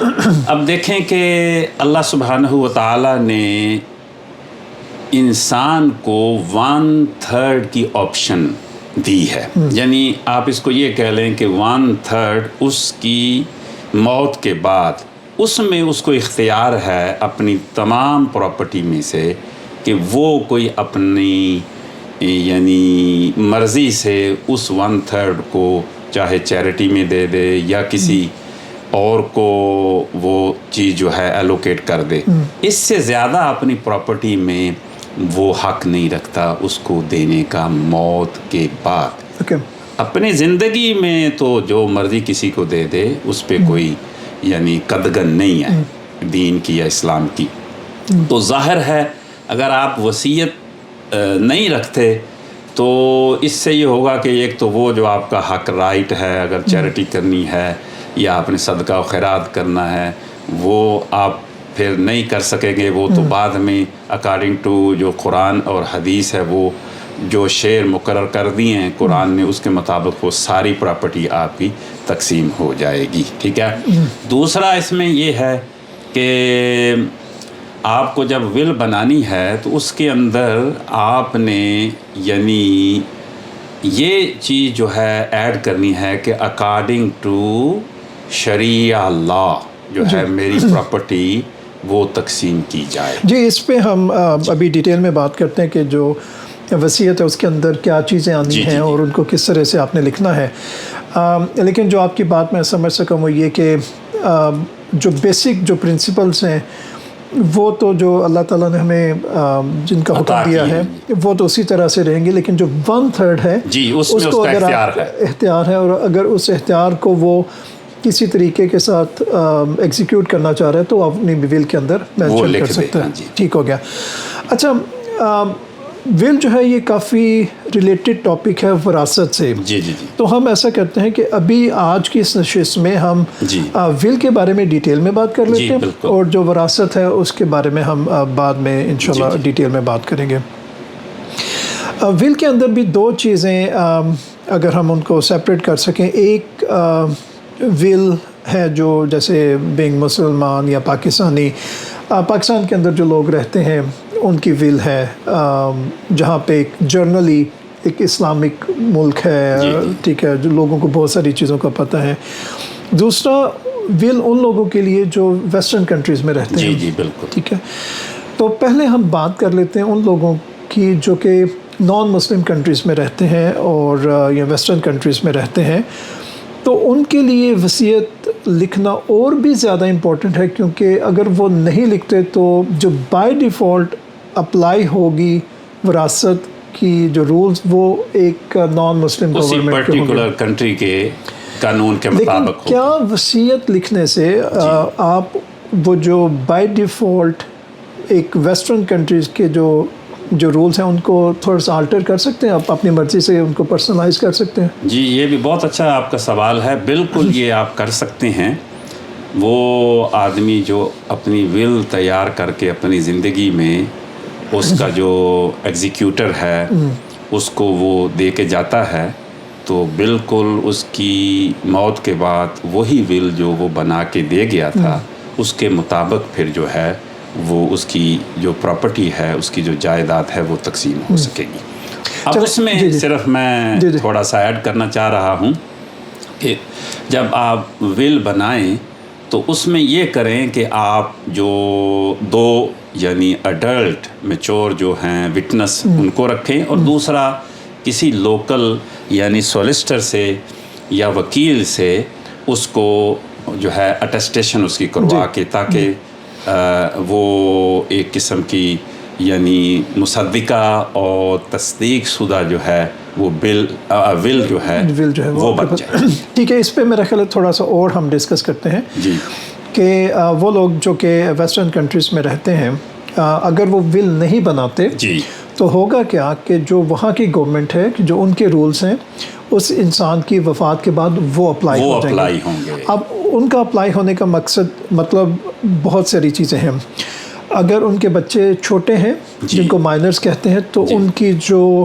اب دیکھیں کہ اللہ سبحانہ و تعالیٰ نے انسان کو 1/3 کی آپشن دی ہے، یعنی آپ اس کو یہ کہہ لیں کہ 1/3 اس کی موت کے بعد اس میں اس کو اختیار ہے اپنی تمام پراپرٹی میں سے کہ وہ کوئی اپنی یعنی مرضی سے اس 1/3 کو چاہے چیریٹی میں دے دے یا کسی اور کو وہ چیز جو ہے ایلوکیٹ کر دے، اس سے زیادہ اپنی پراپرٹی میں وہ حق نہیں رکھتا اس کو دینے کا موت کے بعد۔ اپنی زندگی میں تو جو مرضی کسی کو دے دے، اس پہ کوئی یعنی قدغن نہیں ہے دین کی یا اسلام کی۔ تو ظاہر ہے اگر آپ وصیت نہیں رکھتے تو اس سے یہ ہوگا کہ ایک تو وہ جو آپ کا حق رائٹ ہے، اگر چیریٹی کرنی ہے یا آپ نے صدقہ و خیرات کرنا ہے، وہ آپ پھر نہیں کر سکیں گے۔ وہ تو بعد میں اکارڈنگ ٹو جو قرآن اور حدیث ہے، وہ جو شعر مقرر کر دیے ہیں قرآن نے، اس کے مطابق وہ ساری پراپرٹی آپ کی تقسیم ہو جائے گی، ٹھیک ہے۔ دوسرا اس میں یہ ہے کہ آپ کو جب ول بنانی ہے تو اس کے اندر آپ نے یعنی یہ چیز جو ہے ایڈ کرنی ہے کہ اکارڈنگ ٹو شریعہ لا جو ہے میری پراپرٹی وہ تقسیم کی جائے۔ جی، اس پہ ہم ابھی ڈیٹیل میں بات کرتے ہیں کہ جو وصیت ہے اس کے اندر کیا چیزیں آنی ہیں اور ان کو کس طرح سے آپ نے لکھنا ہے۔ لیکن جو آپ کی بات میں سمجھ سکا وہ یہ کہ جو بیسک جو پرنسپلز ہیں وہ تو جو اللہ تعالیٰ نے ہمیں جن کا حکم دیا ہے وہ تو اسی طرح سے رہیں گے، لیکن جو 1/3 ہے جی اس میں اس کا اختیار ہے، اور اگر اس اختیار کو وہ کسی طریقے کے ساتھ ایگزیکیوٹ کرنا چاہ رہے ہیں تو آپ اپنی ول کے اندر مینشن کر سکتے ہیں۔ ٹھیک ہو گیا۔ اچھا، ول جو ہے یہ کافی ریلیٹڈ ٹاپک ہے وراثت سے۔ جی جی جی، تو ہم ایسا کرتے ہیں کہ ابھی آج کی اس نشست میں ہم ول کے بارے میں ڈیٹیل میں بات کر لیتے ہیں، اور جو وراثت ہے اس کے بارے میں ہم بعد میں انشاءاللہ ڈیٹیل میں بات کریں گے۔ ول کے اندر بھی دو چیزیں اگر ہم ان کو سیپریٹ کر سکیں، ایک ول ہے جو جیسے بینگ مسلمان یا پاکستانی، پاکستان کے اندر جو لوگ رہتے ہیں ان کی ول ہے، جہاں پہ ایک جرنلی ایک اسلامک ملک ہے، ٹھیک ہے، جو لوگوں کو بہت ساری چیزوں کا پتہ ہے۔ دوسرا ول ان لوگوں کے لیے جو ویسٹرن کنٹریز میں رہتے ہیں۔ جی بالکل، ٹھیک ہے، تو پہلے ہم بات کر لیتے ہیں ان لوگوں کی جو کہ نان مسلم کنٹریز میں رہتے ہیں اور یا ویسٹرن کنٹریز میں رہتے ہیں۔ تو ان کے لیے وصیت لکھنا اور بھی زیادہ امپورٹنٹ ہے، کیونکہ اگر وہ نہیں لکھتے تو جو بائی ڈیفالٹ اپلائی ہوگی وراثت کی جو رولز وہ ایک نان مسلم گورنمنٹ کے پرٹیکولر کنٹری کے قانون کے مطابق۔ لیکن کیا وصیت لکھنے سے آپ وہ جو بائی ڈیفالٹ ایک ویسٹرن کنٹریز کے جو رولز ہیں ان کو تھوڑا سا آلٹر کر سکتے ہیں، آپ اپنی مرضی سے ان کو پرسنلائز کر سکتے ہیں؟ جی یہ بھی بہت اچھا آپ کا سوال ہے، بالکل یہ آپ کر سکتے ہیں۔ وہ آدمی جو اپنی ول تیار کر کے اپنی زندگی میں اس کا جو ایگزیکیوٹر ہے اس کو وہ دے کے جاتا ہے، تو بالکل اس کی موت کے بعد وہی ول جو وہ بنا کے دے گیا تھا اس کے مطابق پھر جو ہے وہ اس کی جو پراپرٹی ہے، اس کی جو جائیداد ہے وہ تقسیم ہو سکے گی۔ اب اس میں صرف میں تھوڑا سا ایڈ کرنا چاہ رہا ہوں کہ جب آپ ول بنائیں تو اس میں یہ کریں کہ آپ جو دو یعنی اڈلٹ میچور جو ہیں وٹنس ان کو رکھیں، اور دوسرا کسی لوکل یعنی سولیسٹر سے یا وکیل سے اس کو جو ہے اٹیسٹیشن اس کی کروا کے، تاکہ وہ ایک قسم کی یعنی مصدقہ اور تصدیق شدہ جو ہے وہ ول جو ہے وہ بن جائے۔ ٹھیک ہے، اس پہ میرا خیال ہے تھوڑا سا اور ہم ڈسکس کرتے ہیں جی کہ وہ لوگ جو کہ ویسٹرن کنٹریز میں رہتے ہیں اگر وہ ول نہیں بناتے جی تو ہوگا کیا کہ جو وہاں کی گورنمنٹ ہے، جو ان کے رولز ہیں، اس انسان کی وفات کے بعد وہ اپلائی ہو جائیں گے۔ اب ان کا اپلائی ہونے کا مطلب بہت ساری چیزیں ہیں۔ اگر ان کے بچے چھوٹے ہیں جن کو مائنرز کہتے ہیں تو ان کی جو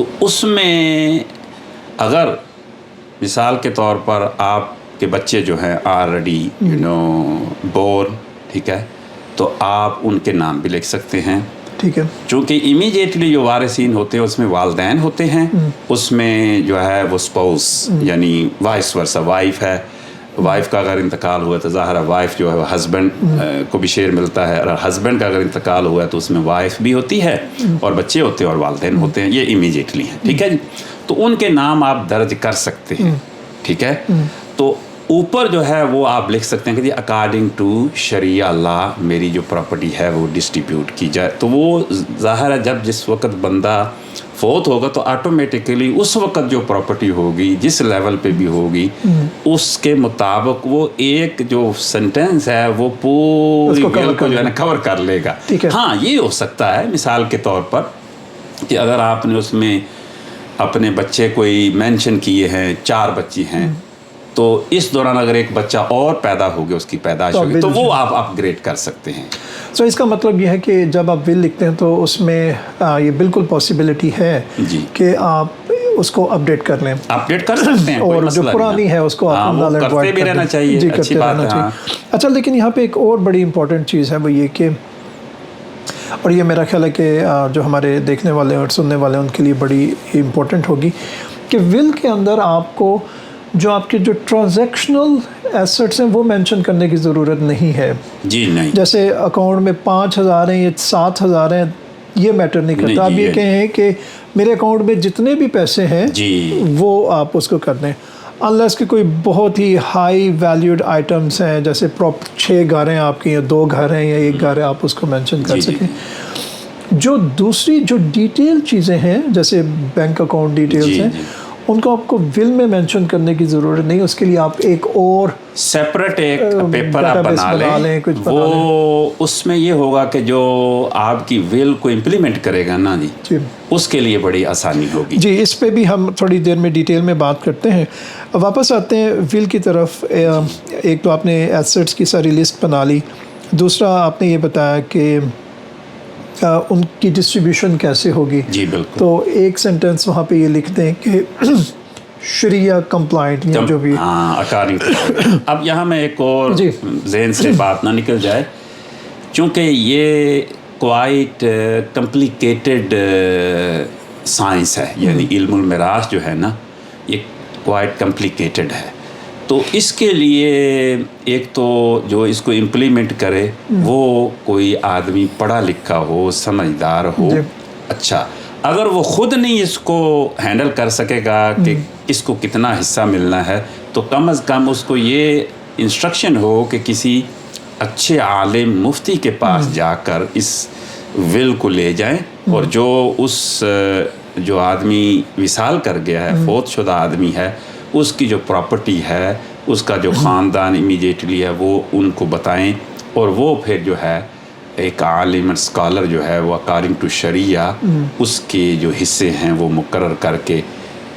تو اس میں اگر مثال کے طور پر آپ کے بچے جو ہیں آلریڈی بورن، ٹھیک ہے، تو آپ ان کے نام بھی لکھ سکتے ہیں. ٹھیک ہے. چونکہ امیجیٹلی جو وارثین ہوتے ہیں اس میں والدین ہوتے ہیں، اس میں جو ہے وہ اسپاؤس یعنی وائس ورسا، وائف ہے، وائف کا اگر انتقال ہوا تو ظاہر ہے وائف جو ہے وہ ہسبینڈ کو بھی شیئر ملتا ہے، اور ہسبینڈ کا اگر انتقال ہوا ہے تو اس میں وائف بھی ہوتی ہے اور بچے ہوتے ہیں اور والدین ہوتے ہیں. یہ امیجیٹلی ہیں. ٹھیک ہے جی. تو ان کے نام آپ درج کر سکتے ہیں. ٹھیک ہے. تو اوپر جو ہے وہ آپ لکھ سکتے ہیں کہ جی اکارڈنگ ٹو شریعہ لا میری جو پراپرٹی ہے وہ ڈسٹریبیوٹ کی جائے. تو وہ ظاہر ہے جب جس وقت بندہ فوت ہوگا تو آٹومیٹکلی اس وقت جو پراپرٹی ہوگی جس لیول پہ بھی ہوگی اس کے مطابق وہ ایک جو سینٹینس ہے وہ پوری ویل کو جو ہے نا کور کر لے گا. ہاں یہ ہو سکتا ہے مثال کے طور پر کہ اگر آپ نے اس میں اپنے بچے کوئی مینشن کیے ہیں، 4 بچے ہیں، تو اس دوران اگر ایک بچہ اور پیدا ہو گیا، اس کی پیدائش ہوگی، تو وہ آپ اپ گریڈ کر سکتے ہیں. سو اس کا مطلب یہ ہے کہ جب آپ ول لکھتے ہیں تو اس میں یہ بالکل پاسبلٹی ہے جی کہ آپ اس کو اپڈیٹ کر لیں، اپڈیٹ کر سکتے ہیں، اور جو پرانی ہے اس کو آپ کرتے بھی رہنا چاہیے. جی اچھی کرتے بات رہنا ہے. چاہیے. اچھا، لیکن یہاں پہ ایک اور بڑی امپورٹنٹ چیز ہے وہ یہ کہ، اور یہ میرا خیال ہے کہ جو ہمارے دیکھنے والے اور سننے والے ان کے لیے بڑی امپورٹنٹ ہوگی کہ ول کے اندر آپ کو جو آپ کے جو ٹرانزیکشنل ایسٹس ہیں وہ مینشن کرنے کی ضرورت نہیں ہے. جی نہیں، جیسے اکاؤنٹ میں 5,000 ہیں یا 7,000 ہیں، یہ میٹر نہیں کرتا. آپ یہ کہیں کہ میرے اکاؤنٹ میں جتنے بھی پیسے ہیں وہ آپ اس کو کر دیں، انلیس کہ کوئی بہت ہی ہائی ویلیوڈ آئٹمس ہیں، جیسے 6 گھر ہیں آپ کے یا 2 گھر ہیں یا 1 گھر ہے، آپ اس کو مینشن کر سکیں. جو دوسری جو ڈیٹیل چیزیں ہیں جیسے بینک اکاؤنٹ ڈیٹیلز ہیں ان کو آپ کو ول میں مینشن کرنے کی ضرورت نہیں. اس کے لیے آپ ایک اور سیپریٹ ایک پیپر آپ بنا لیں. وہ اس میں یہ ہوگا کہ جو آپ کی ول کو امپلیمنٹ کرے گا نا جی، اس کے لیے بڑی آسانی ہوگی. جی اس پہ بھی ہم تھوڑی دیر میں ڈیٹیل میں بات کرتے ہیں. واپس آتے ہیں ول کی طرف. ایک تو آپ نے ایسٹس کی ساری لسٹ بنا لی، دوسرا آپ نے یہ بتایا کہ ان کی ڈسٹریبیوشن کیسے ہوگی. جی بالکل. تو ایک سینٹنس وہاں پہ یہ لکھ دیں کہ شریعہ کمپلائنٹ یا جو بھی. اب یہاں میں ایک اور ذہن سے بات نہ نکل جائے، چونکہ یہ کوائٹ کمپلیکیٹڈ سائنس ہے، یعنی علم المیراث جو ہے نا یہ کوائٹ کمپلیکیٹڈ ہے. تو اس کے لیے ایک تو جو اس کو امپلیمنٹ کرے وہ کوئی آدمی پڑھا لکھا ہو، سمجھدار ہو. اچھا، اگر وہ خود نہیں اس کو ہینڈل کر سکے گا کہ کس کو کتنا حصہ ملنا ہے، تو کم از کم اس کو یہ انسٹرکشن ہو کہ کسی اچھے عالم مفتی کے پاس جا کر اس ول کو لے جائیں، اور جو اس جو آدمی وصال کر گیا ہے، فوت شدہ آدمی ہے، اس کی جو پراپرٹی ہے، اس کا جو خاندان امیڈیٹلی ہے، وہ ان کو بتائیں، اور وہ پھر جو ہے ایک عالم اسکالر جو ہے وہ اکارڈنگ ٹو شریعہ اس کے جو حصے ہیں وہ مقرر کر کے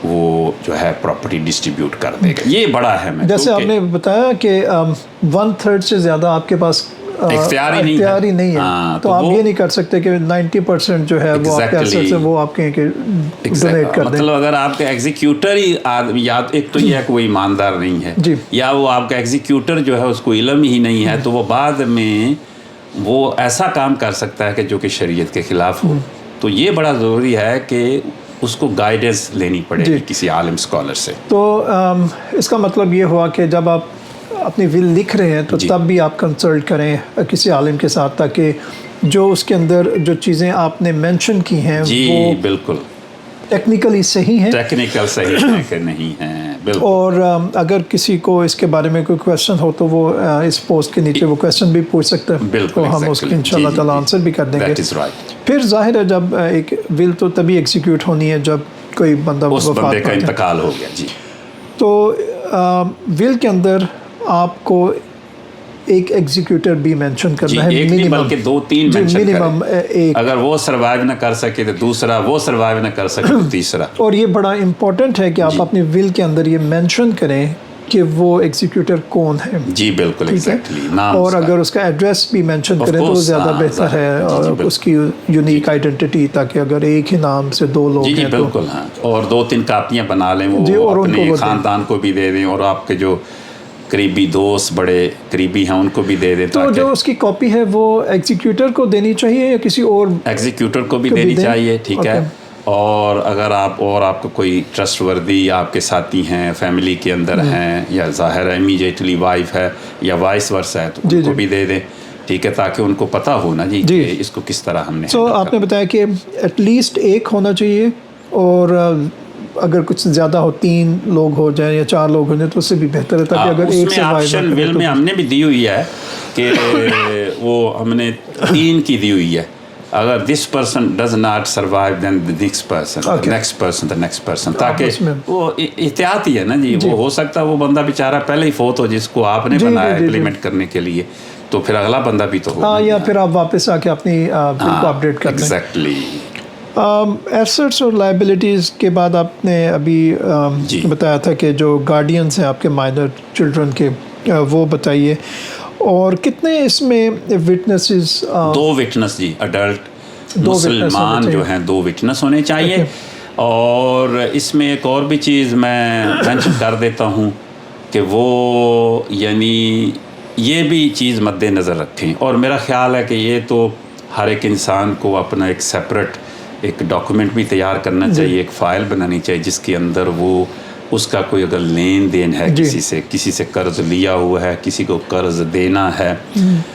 وہ جو ہے پراپرٹی ڈسٹریبیوٹ کر دے گا. یہ بڑا ہے. جیسے آپ نے بتایا کہ 1/3 سے زیادہ آپ کے پاس اختیار ہی نہیں ہے، تو آپ یہ نہیں کر سکتے کہ 90% جو ہے وہ آپ کے ایسٹ سے وہ آپ کہیں کہ ڈونیٹ کر دیں. مطلب اگر آپ کا ایگزیکیوٹر ہی آدمی، یا ایک تو یہ ہے کہ وہ ایماندار نہیں ہے، یا وہ آپ کا ایگزیکیوٹر جو ہے اس کو علم ہی نہیں ہے، تو وہ بعد میں وہ ایسا کام کر سکتا ہے کہ جو کہ شریعت کے خلاف ہو. تو یہ بڑا ضروری ہے کہ اس کو گائیڈنس لینی پڑے گی کسی عالم اسکالر سے. تو اس کا مطلب یہ ہوا کہ جب آپ اپنی ول لکھ رہے ہیں تو تب بھی آپ کنسلٹ کریں کسی عالم کے ساتھ، تاکہ جو اس کے اندر جو چیزیں آپ نے مینشن کی ہیں وہ بالکل ٹیکنیکلی صحیح ہیں، ٹیکنیکل صحیح ہے کہ نہیں ہیں. بالکل. اور اگر کسی کو اس کے بارے میں کوئی کویشچن ہو تو وہ اس پوسٹ کے نیچے وہ کویشچن بھی پوچھ سکتے ہیں. بالکل. تو ہم اس کی انشاءاللہ تعالیٰ آنسر بھی کر دیں گے. پھر ظاہر ہے جب ایک ول تو تبھی ایگزیکیوٹ ہونی ہے جب کوئی بندہ اس بندے کا انتقال ہو گیا. جی. تو ول کے اندر آپ کو ایک ایگزیکیوٹر بھی مینشن کرنا ہے، ایک نہیں بلکہ 2-3 مینشن کریں. اگر وہ سروائیو نہ کر سکے تو دوسرا، وہ سروائیو نہ کر سکے تو تیسرا. اور یہ بڑا امپورٹنٹ ہے کہ آپ اپنی ول کے اندر یہ مینشن کریں کہ وہ ایگزیکیوٹر کون ہے. جی بالکل ایگزیکٹلی نام اور اگر اس کا ایڈریس بھی مینشن کریں تو وہ زیادہ بہتر ہے, اور اس کی یونیک آئیڈینٹی, تاکہ اگر ایک ہی نام سے دو لوگ ہیں. جی بالکل ہاں, اور 2-3 کاپیاں بنا لیں وہ اپنے خاندان کو بھی دے دیں, اور آپ کے جو قریبی دوست بڑے قریبی ہیں ان کو بھی دے دیں. تو جو اس کی کاپی ہے وہ ایگزیکیوٹر کو دینی چاہیے یا کسی اور؟ ایگزیکیوٹر کو بھی دینی چاہیے, ٹھیک ہے. اور اگر آپ کا کوئی ٹرسٹ وردی آپ کے ساتھی ہیں, فیملی کے اندر ہیں, یا ظاہر ہے امیجیٹلی وائف ہے یا وائس ورثہ ہے, تو ان کو بھی دے دیں, ٹھیک ہے, تاکہ ان کو پتہ ہو نا جی کہ اس کو کس طرح ہم نے. تو آپ نے بتایا کہ ایٹ لیسٹ ایک ہونا چاہیے, اور اگر کچھ زیادہ ہو 3 لوگ ہو جائیں یا 4 لوگ ہو جائیں تو اس سے بھی بہتر ہے, تاکہ اگر ایک سے آپشن ول میں ہم نے بھی دی ہوئی ہے کہ وہ ہم نے 3 کی دی ہوئی ہے. اگر this person does not survive then the next person the next person, تاکہ وہ احتیاطی ہے نا جی. وہ ہو سکتا ہے وہ بندہ بیچارہ پہلے ہی فوت ہو جس کو آپ نے بنایا امپلیمنٹ کرنے کے لیے, تو پھر اگلا بندہ بھی تو ہو, یا پھر آپ واپس آ کے اپنی بل کو اپڈیٹ کر دیں. ایگزیکٹلی. ایسٹس اور لائبلٹیز کے بعد آپ نے ابھی بتایا تھا کہ جو گارڈینس ہیں آپ کے مائنر چلڈرن کے, وہ بتائیے. اور کتنے اس میں وٹنسز؟ 2 وٹنس جی, اڈلٹ مسلمان جو ہیں 2 وٹنس ہونے چاہیے. اور اس میں ایک اور بھی چیز میں مینشن کر دیتا ہوں کہ وہ یعنی یہ بھی چیز مد نظر رکھیں, اور میرا خیال ہے کہ یہ تو ہر ایک انسان کو اپنا ایک سیپریٹ ایک ڈاکومنٹ بھی تیار کرنا چاہیے, ایک فائل بنانی چاہیے جس کے اندر وہ اس کا کوئی اگر لین دین ہے کسی سے قرض لیا ہوا ہے, کسی کو قرض دینا ہے,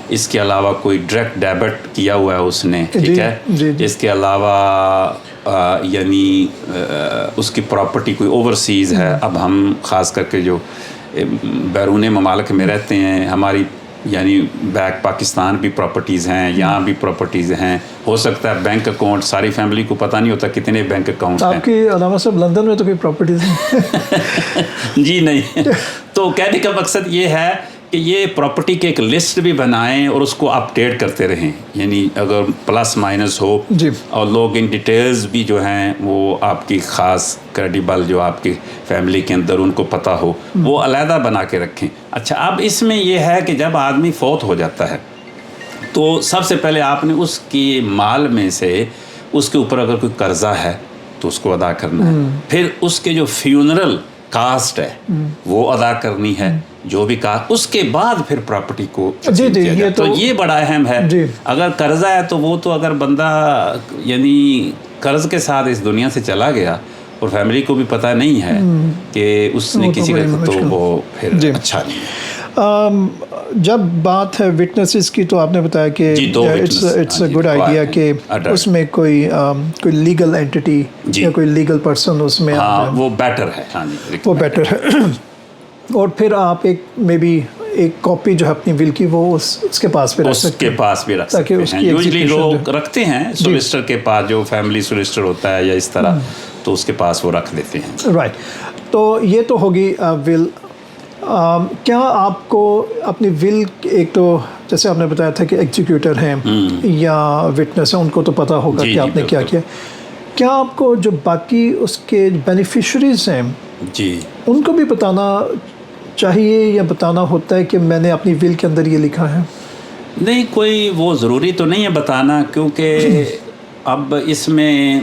اس کے علاوہ کوئی ڈائریکٹ ڈیبٹ کیا ہوا ہے اس نے, ٹھیک ہے, اس کے علاوہ یعنی اس کی پراپرٹی کوئی اوورسیز ہے. اب ہم خاص کر کے جو بیرون ممالک میں رہتے ہیں, ہماری یعنی بیک پاکستان بھی پراپرٹیز ہیں, یہاں بھی پراپرٹیز ہیں. ہو سکتا ہے بینک اکاؤنٹ ساری فیملی کو پتہ نہیں ہوتا کتنے بینک اکاؤنٹ ہیں. آپ کی علامہ صاحب لندن میں تو کوئی پراپرٹیز ہیں؟ جی نہیں. تو کہنے کا مقصد یہ ہے کہ یہ پراپرٹی کے ایک لسٹ بھی بنائیں اور اس کو اپڈیٹ کرتے رہیں, یعنی اگر پلس مائنس ہو, اور لوگ ان ڈیٹیلز بھی جو ہیں وہ آپ کی خاص کریڈیبل جو آپ کی فیملی کے اندر ان کو پتہ ہو, وہ علیحدہ بنا کے رکھیں. اچھا, اب اس میں یہ ہے کہ جب آدمی فوت ہو جاتا ہے تو سب سے پہلے آپ نے اس کی مال میں سے اس کے اوپر اگر کوئی قرضہ ہے تو اس کو ادا کرنا ہے. پھر اس کے جو فیونرل کاسٹ ہے وہ ادا کرنی ہے, جو بھی کاسٹ, اس کے بعد پھر پراپرٹی کو تو یہ بڑا اہم ہے. اگر قرضہ ہے تو وہ تو اگر بندہ یعنی قرض کے ساتھ اس دنیا سے چلا گیا اور فیملی کو بھی پتہ نہیں ہے کہ اس نے کسی کا, تو وہ پھر اچھا نہیں ہے. جب بات ہے وٹنسز کی تو آپ نے بتایا کہ اٹس اے گڈ آئیڈیا کہ اس میں کوئی لیگل اینٹی یا کوئی لیگل پرسن اس میں, وہ بیٹر ہے. وہ بیٹر ہے. اور پھر آپ ایک کاپی جو ہے اپنی ول کی وہ اس کے پاس بھی رکھ سکتے ہیں. یوزلی لوگ رکھتے ہیں سولسٹر کے پاس, جو فیملی سولسٹر ہوتا ہے یا اس طرح, تو اس کے پاس وہ رکھ دیتے ہیں. رائٹ. تو یہ تو ہوگی ول. کیا آپ کو اپنی ول, ایک تو جیسے آپ نے بتایا تھا کہ ایگزیکیوٹر ہیں یا وٹنس ہیں, ان کو تو پتہ ہوگا کہ آپ نے کیا کیا. کیا آپ کو جو باقی اس کے بینیفیشریز ہیں ان کو بھی بتانا چاہیے یا بتانا ہوتا ہے کہ میں نے اپنی ول کے اندر یہ لکھا ہے؟ نہیں, کوئی وہ ضروری تو نہیں ہے بتانا, کیونکہ اب اس میں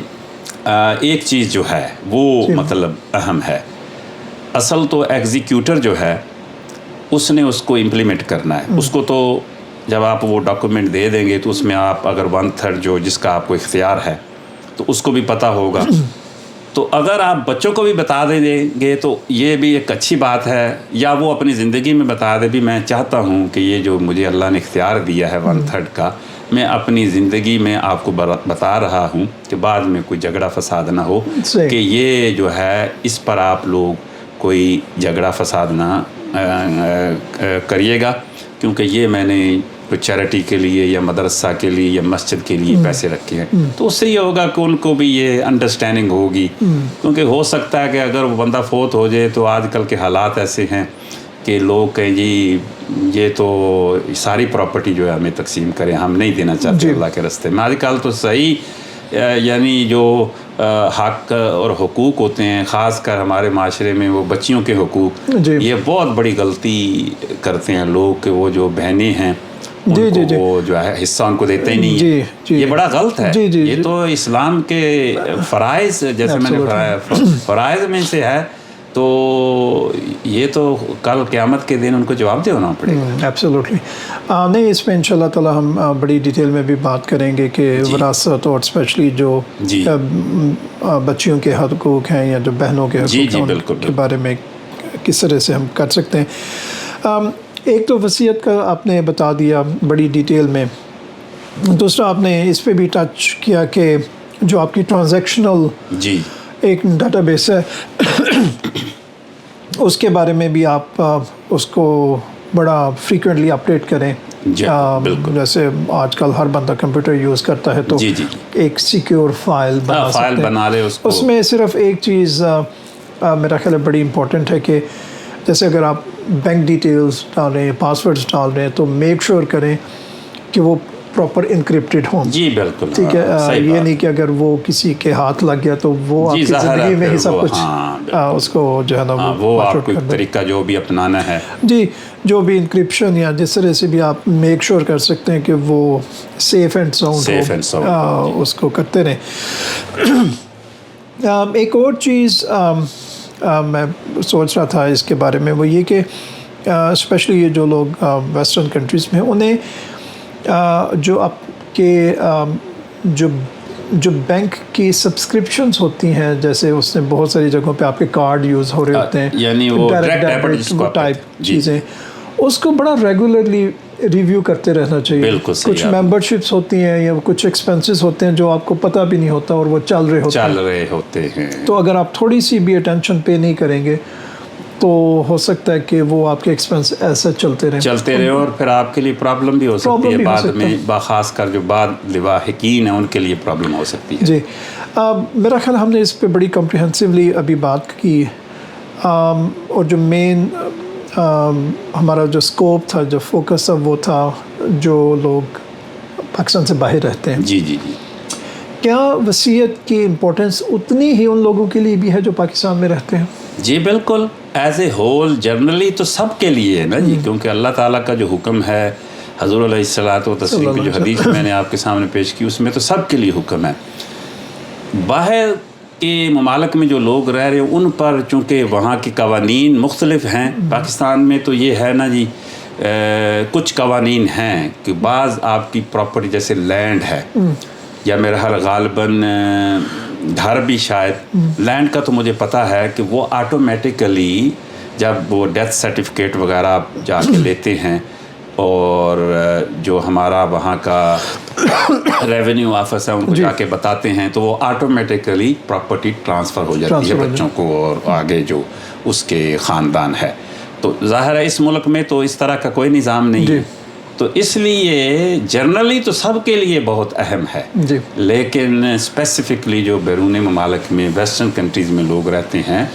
ایک چیز جو ہے وہ مطلب اہم ہے. اصل تو ایگزیکیوٹر جو ہے اس نے اس کو امپلیمنٹ کرنا ہے. اس کو تو جب آپ وہ ڈاکومنٹ دے دیں گے تو اس میں آپ اگر 1/3 جو جس کا آپ کو اختیار ہے تو اس کو بھی پتہ ہوگا. تو اگر آپ بچوں کو بھی بتا دیں گے تو یہ بھی ایک اچھی بات ہے, یا وہ اپنی زندگی میں بتا دے بھی میں چاہتا ہوں کہ یہ جو مجھے اللہ نے اختیار دیا ہے 1/3 کا, میں اپنی زندگی میں آپ کو بتا رہا ہوں کہ بعد میں کوئی جھگڑا فساد نہ ہو, کہ یہ جو ہے اس پر آپ لوگ کوئی جھگڑا فساد نہ کریے گا, کیونکہ یہ میں نے کوئی چیریٹی کے لیے یا مدرسہ کے لیے یا مسجد کے لیے پیسے رکھے ہیں. تو اس سے یہ ہوگا کہ ان کو بھی یہ انڈرسٹینڈنگ ہوگی, کیونکہ ہو سکتا ہے کہ اگر وہ بندہ فوت ہو جائے تو آج کل کے حالات ایسے ہیں کہ لوگ کہیں جی یہ تو ساری پراپرٹی جو ہے ہمیں تقسیم کریں, ہم نہیں دینا چاہتے اللہ کے راستے میں. آج کل تو صحیح یعنی جو حق اور حقوق ہوتے ہیں، خاص کر ہمارے معاشرے میں وہ بچیوں کے حقوق، یہ بہت بڑی غلطی کرتے ہیں لوگ کہ وہ جو بہنیں ہیں ان کو وہ جو ہے حصہ ان کو دیتے ہی نہیں ہیں. یہ بڑا غلط ہے. یہ تو اسلام کے فرائض، جیسے میں نے فرائض میں سے ہے، تو یہ تو کل قیامت کے دن ان کو جواب دینا پڑے گا. ایبسولوٹلی. نہیں، اس میں انشاءاللہ تعالی ہم بڑی ڈیٹیل میں بھی بات کریں گے کہ وراثت اور اسپیشلی جو بچیوں کے حقوق ہیں یا جو بہنوں کے حقوق ہیں کے بارے میں کس طرح سے ہم کر سکتے ہیں. ایک تو وصیت کا آپ نے بتا دیا بڑی ڈیٹیل میں، دوسرا آپ نے اس پہ بھی ٹچ کیا کہ جو آپ کی ٹرانزیکشنل ایک ڈاٹا بیس ہے اس کے بارے میں بھی آپ اس کو بڑا فریکوینٹلی اپڈیٹ کریں. جیسے آج کل ہر بندہ کمپیوٹر یوز کرتا ہے تو ایک سیکیور فائل بنا لے. اس میں صرف ایک چیز میرا خیال ہے بڑی امپورٹنٹ ہے کہ جیسے اگر آپ بینک ڈیٹیلز ڈال رہے ہیں، پاسورڈز ڈال رہے ہیں، تو میک شور کریں کہ وہ پراپر انکرپٹڈ ہوں. جی بالکل. ٹھیک ہے. یہ نہیں کہ اگر وہ کسی کے ہاتھ لگ گیا تو وہ آپ کی زندگی میں ہی سب کچھ اس کو جو ہے نا وہ آپ کو طریقہ جو بھی اپنانا ہے، جی جو بھی انکرپشن یا جس طرح سے بھی آپ میک شور کر سکتے ہیں کہ وہ سیف اینڈ ساؤنڈ ہو، اس کو کرتے رہیں. ایک اور چیز میں سوچ رہا تھا اس کے بارے میں، وہ یہ کہ اسپیشلی یہ جو لوگ ویسٹرن کنٹریز میں انہیں جو آپ کے جو بینک کی سبسکرپشنز ہوتی ہیں، جیسے اس نے بہت ساری جگہوں پہ آپ کے کارڈ یوز ہو رہے ہوتے ہیں، یعنی وہ ڈائریکٹ ٹائپ چیزیں، اس کو بڑا ریگولرلی ریویو کرتے رہنا چاہیے. کچھ ممبرشپس ہوتی ہیں یا کچھ ایکسپینسز ہوتے ہیں جو آپ کو پتہ بھی نہیں ہوتا اور وہ چل رہے ہوتے ہیں. تو اگر آپ تھوڑی سی بھی اٹینشن پے نہیں کریں گے تو ہو سکتا ہے کہ وہ آپ کے ایکسپینس ایسے چلتے رہیں اور پھر آپ کے لیے پرابلم بھی ہو سکتی ہے بعد میں، خاص کر جو بعد لواحقین ہیں ان کے لیے پرابلم ہو سکتی ہے. جی میرا خیال ہم نے اس پہ بڑی کمپریہنسولی ابھی بات کی، اور جو مین ہمارا جو اسکوپ تھا، جو فوکس تھا، وہ تھا جو لوگ پاکستان سے باہر رہتے ہیں. جی. کیا وصیت کی امپورٹنس اتنی ہی ان لوگوں کے لیے بھی ہے جو پاکستان میں رہتے ہیں؟ جی بالکل. ایز اے ہول جنرلی تو سب کے لیے ہے نا جی، کیونکہ اللہ تعالیٰ کا جو حکم ہے، حضور علیہ الصلوۃ والتسلیم کی جو حدیث میں نے آپ کے سامنے پیش کی، اس میں تو سب کے لیے حکم ہے. باہر کے ممالک میں جو لوگ رہ رہے ہیں ان پر چونکہ وہاں کے قوانین مختلف ہیں. پاکستان میں تو یہ ہے نا جی، کچھ قوانین ہیں کہ بعض آپ کی پراپرٹی جیسے لینڈ ہے، یا میرا خیال غالباً گھر بھی، شاید لینڈ کا تو مجھے پتہ ہے کہ وہ آٹومیٹیکلی جب وہ ڈیتھ سرٹیفکیٹ وغیرہ آپ جا کے لیتے ہیں اور جو ہمارا وہاں کا ریونیو آفس ہے ان کو جا کے بتاتے ہیں، تو وہ آٹومیٹیکلی پراپرٹی ٹرانسفر ہو جاتی ہے بچوں کو اور آگے جو اس کے خاندان ہے. تو ظاہر ہے اس ملک میں تو اس طرح کا کوئی نظام نہیں ہے، تو اس لیے جنرلی تو سب کے لیے بہت اہم ہے. لیکن اسپیسیفکلی جو بیرون ممالک میں ویسٹرن کنٹریز میں لوگ رہتے ہیں،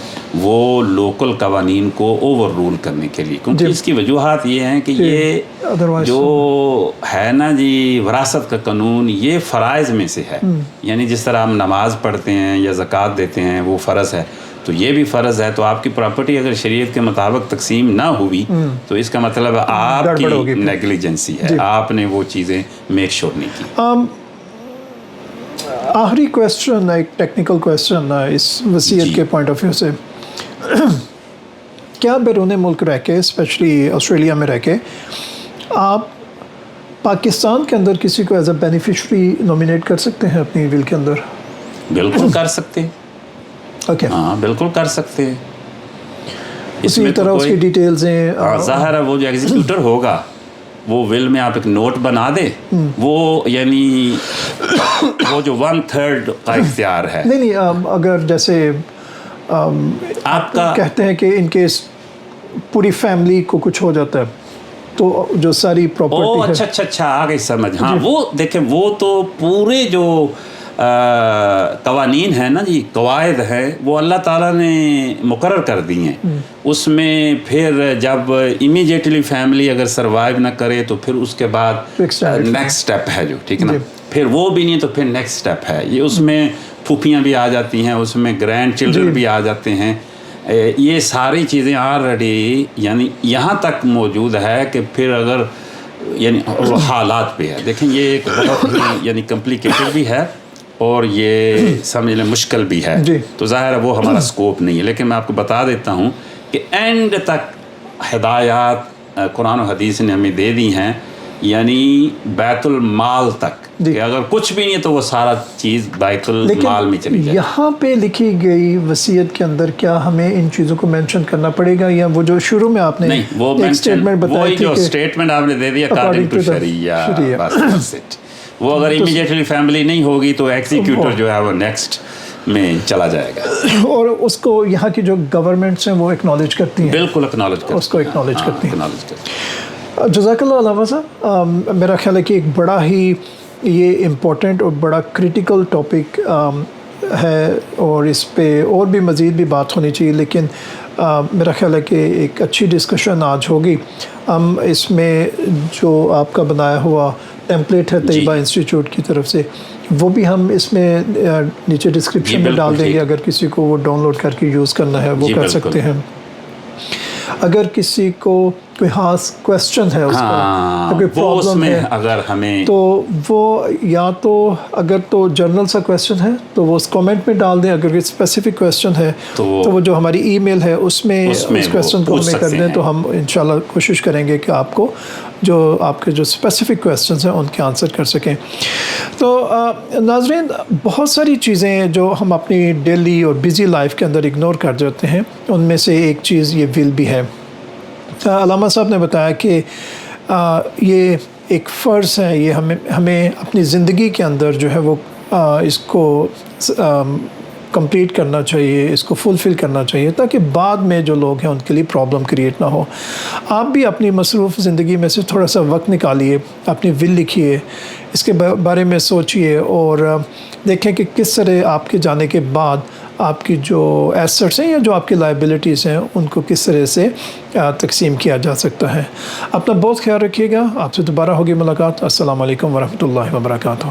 وہ لوکل قوانین کو اوور رول کرنے کے لیے، کیونکہ اس کی وجوہات یہ ہیں کہ یہ جو ہے نا جی وراثت کا قانون، یہ فرائض میں سے ہے. یعنی جس طرح ہم نماز پڑھتے ہیں یا زکوٰۃ دیتے ہیں وہ فرض ہے، تو یہ بھی فرض ہے. تو آپ کی پراپرٹی اگر شریعت کے مطابق تقسیم نہ ہوئی تو اس کا مطلب آپ کی نیگلیجنسی ہے، آپ نے وہ چیزیں میک شور نہیں کی. آخری کویسچن، ایک ٹیکنیکل کویسچن اس وصیت کے پوائنٹ آف ویو سے، کیا بیرون ملک رہ کے، اسپیشلی آسٹریلیا میں رہ کے، آپ پاکستان کے اندر کسی کو ایز اے بینیفیشری نومینیٹ کر سکتے ہیں اپنی ول کے اندر؟ بالکل کر سکتے ہیں. ہاں بالکل کر سکتے ہیں. اسی طرح اس کی ڈیٹیلز ہیں. ظاہر ہے وہ جو ایگزیکیوٹر ہوگا وہ ول میں آپ ایک نوٹ بنا دیں، وہ یعنی وہ جو 1/3 کا اختیار ہے. نہیں اگر جیسے آپ کا کہتے ہیں کہ ان کیس پوری فیملی کو کچھ ہو جاتا ہے تو جو ساری پراپرٹی اچھا آ گئی سمجھ. ہاں وہ دیکھیں، وہ تو پورے جو قوانین ہیں نا جی، قواعد ہیں، وہ اللہ تعالیٰ نے مقرر کر دی ہیں. اس میں پھر جب امیجیٹلی فیملی اگر سروائیو نہ کرے تو پھر اس کے بعد نیکسٹ سٹیپ ہے جو، ٹھیک ہے نا، پھر وہ بھی نہیں تو پھر نیکسٹ اسٹیپ ہے یہ، اس میں پھوپھیاں بھی آ جاتی ہیں، اس میں گرینڈ چلڈرن بھی آ جاتے ہیں. یہ ساری چیزیں آلریڈی یعنی یہاں تک موجود ہے کہ پھر اگر یعنی حالات پہ ہے. دیکھیں یہ ایک بہت ہی یعنی کمپلیکیٹڈ بھی ہے اور یہ سمجھ لیں مشکل بھی ہے. تو ظاہر ہے وہ ہمارا اسکوپ نہیں ہے، لیکن میں آپ کو بتا دیتا ہوں کہ اینڈ تک ہدایات قرآن و حدیث نے ہمیں دے دی ہیں، یعنی بیت المال تک کہ اگر کچھ بھی نہیں تو وہ سارا چیز بیت المال میں چلی جائے. یہاں پہ لکھی گئی وصیت کے اندر کیا ہمیں ان چیزوں کو مینشن کرنا پڑے گا، یا وہ جو شروع میں آپ نے ایک اسٹیٹمنٹ بتائی تھی جو اسٹیٹمنٹ آپ نے دے دی اکارڈنگ ٹو شریعہ، بس وہ اگر امیڈیٹلی فیملی نہیں ہوگی تو ایگزیکیوٹر جو ہے وہ نیکسٹ میں چلا جائے گا، اور اس کو یہاں کی جو گورنمنٹس ہیں وہ اکنالج کرتی ہیں. بالکل اکنالج کرتی ہیں، اس کو اکنالج کرتی ہیں. اکنالج کرتی ہیں. جزاک اللہ علامہ صاحب. میرا خیال ہے کہ ایک بڑا ہی یہ امپورٹنٹ اور بڑا کریٹیکل ٹاپک ہے، اور اس پہ اور بھی مزید بھی بات ہونی چاہیے، لیکن میرا خیال ہے کہ ایک اچھی ڈسکشن آج ہوگی. ہم اس میں جو آپ کا بنایا ہوا ٹیمپلیٹ ہے طیبہ انسٹیٹیوٹ کی طرف سے، وہ بھی ہم اس میں نیچے ڈسکرپشن میں ڈال دیں گے. اگر کسی کو وہ ڈاؤن لوڈ کر کے یوز کرنا ہے وہ کر سکتے ہیں. اگر کسی کو کوئی خاص کویسچن ہے اس کا، کوئی پرابلم ہے اگر ہمیں، تو وہ یا تو اگر تو جنرل سا کویسچن ہے تو وہ اس کامنٹ میں ڈال دیں. اگر کوئی اسپیسیفک کویسچن ہے تو وہ جو ہماری ای میل ہے اس میں اس کویسچن کو ہمیں کر دیں، تو ہم انشاءاللہ کوشش کریں گے کہ آپ کو جو آپ کے جو اسپیسیفک کویسچنز ہیں ان کے آنسر کر سکیں. تو ناظرین، بہت ساری چیزیں جو ہم اپنی ڈیلی اور بزی لائف کے اندر اگنور کر جاتے ہیں، ان میں سے ایک چیز یہ ول بھی ہے. علامہ صاحب نے بتایا کہ یہ ایک فرض ہے، یہ ہمیں اپنی زندگی کے اندر جو ہے وہ اس کو کمپلیٹ کرنا چاہیے، اس کو فلفل کرنا چاہیے، تاکہ بعد میں جو لوگ ہیں ان کے لیے پرابلم کریٹ نہ ہو. آپ بھی اپنی مصروف زندگی میں سے تھوڑا سا وقت نکالیے، اپنی ول لکھیے، اس کے بارے میں سوچیے اور دیکھیں کہ کس طرح آپ کے جانے کے بعد آپ کی جو ایسٹس ہیں یا جو آپ کی لائبلٹیز ہیں ان کو کس طرح سے تقسیم کیا جا سکتا ہے. اپنا بہت خیال رکھیے گا. آپ سے دوبارہ ہوگی ملاقات. السلام علیکم ورحمۃ اللہ وبرکاتہ.